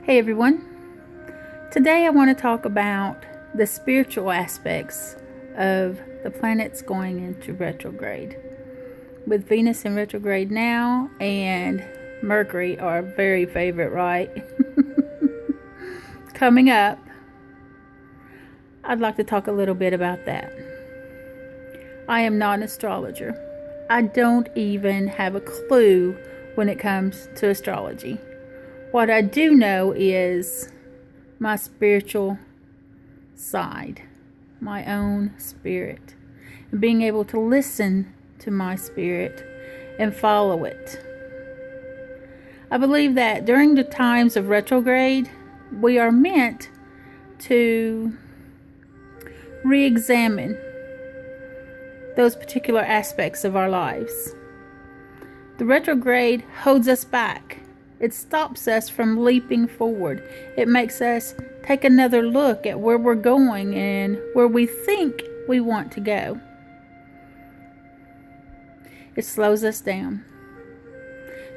Hey everyone, today I want to talk about the spiritual aspects of the planets going into retrograde. With Venus in retrograde now and Mercury, our very favorite, right? Coming up, I'd like to talk a little bit about that. I am not an astrologer. I don't even have a clue when it comes to astrology. What I do know is my spiritual side, my own spirit, and being able to listen to my spirit and follow it. I believe that during the times of retrograde, we are meant to re-examine those particular aspects of our lives. The retrograde holds us back. It stops us from leaping forward. It makes us take another look at where we're going and where we think we want to go. It slows us down.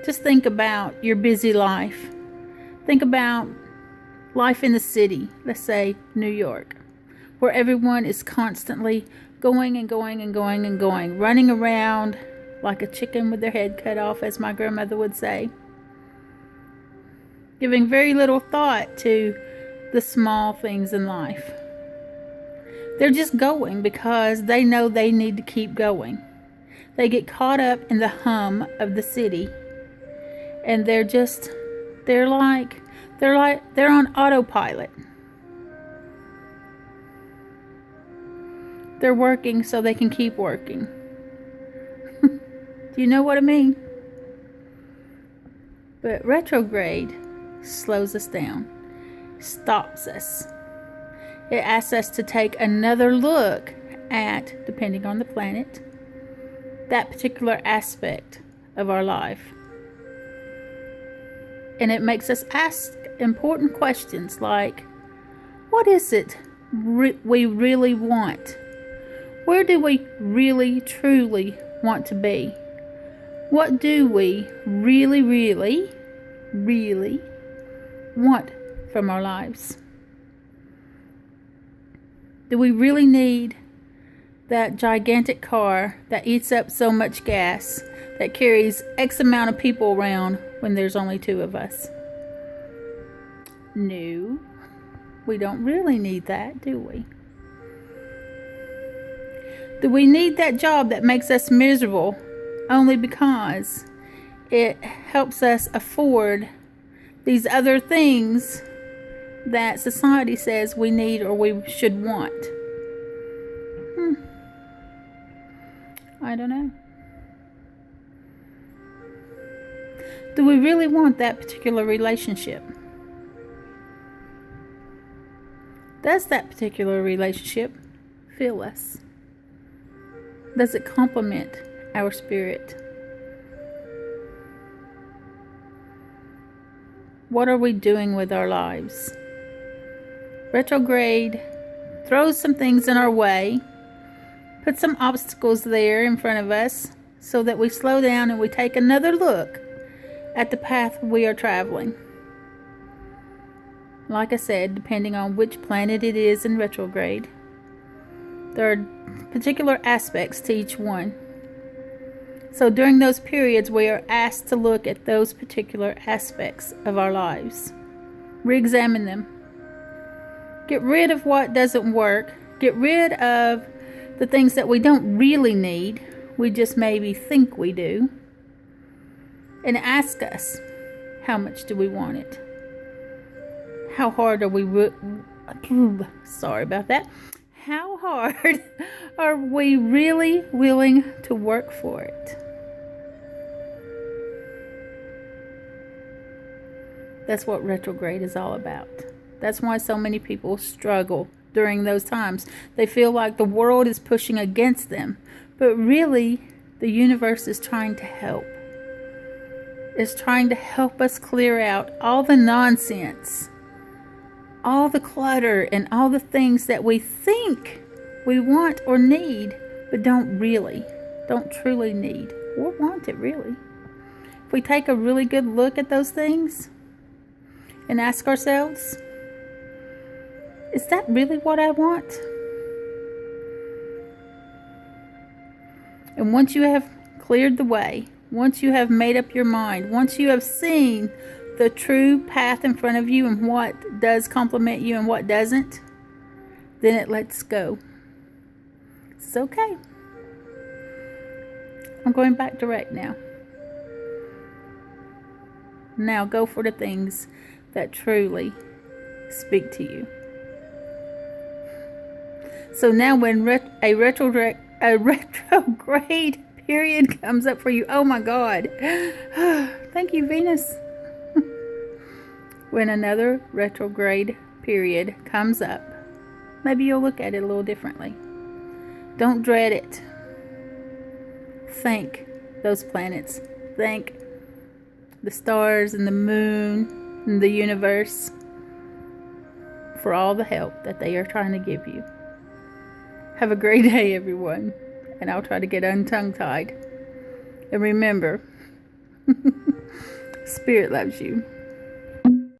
Just think about your busy life. Think about life in the city, let's say New York, where everyone is constantly going and going and going and going, running around like a chicken with their head cut off, as my grandmother would say. Giving very little thought to the small things in life. They're just going because they know they need to keep going. They get caught up in the hum of the city, and they're on autopilot. They're working so they can keep working. Do you know what I mean? But retrograde slows us down, stops us. It asks us to take another look at, depending on the planet, that particular aspect of our life. And it makes us ask important questions like, what is it we really want? Where do we really, truly want to be? What do we really, really, really want from our lives? Do we really need that gigantic car that eats up so much gas, that carries X amount of people around when there's only two of us? No, we don't really need that, do we? Do we need that job that makes us miserable only because it helps us afford these other things that society says we need or we should want? I don't know. Do we really want that particular relationship? Does that particular relationship fill us? Does it complement our spirit? What are we doing with our lives? Retrograde throws some things in our way, puts some obstacles there in front of us so that we slow down and we take another look at the path we are traveling. Like I said, depending on which planet it is in retrograde, there are particular aspects to each one. So during those periods, we are asked to look at those particular aspects of our lives. Re-examine them. Get rid of what doesn't work. Get rid of the things that we don't really need. We just maybe think we do. And ask us, how much do we want it? How hard are we... Sorry about that. How hard are we really willing to work for it? That's what retrograde is all about. That's why so many people struggle during those times. They feel like the world is pushing against them, but really the universe is trying to help. It's trying to help us clear out all the nonsense, all the clutter, and all the things that we think we want or need, but don't truly need or want it really. If we take a really good look at those things and ask ourselves, is that really what I want? And once you have cleared the way, once you have made up your mind, once you have seen the true path in front of you and what does complement you and what doesn't, then it lets go. It's okay. I'm going back direct now. Now go for the things that truly speak to you. So now when a retrograde period comes up for you, oh my God. Thank you, Venus. When another retrograde period comes up, maybe you'll look at it a little differently. Don't dread it. Thank those planets. Thank the stars and the moon and the universe for all the help that they are trying to give you. Have a great day, everyone. And I'll try to get untongue-tied. And remember, Spirit loves you.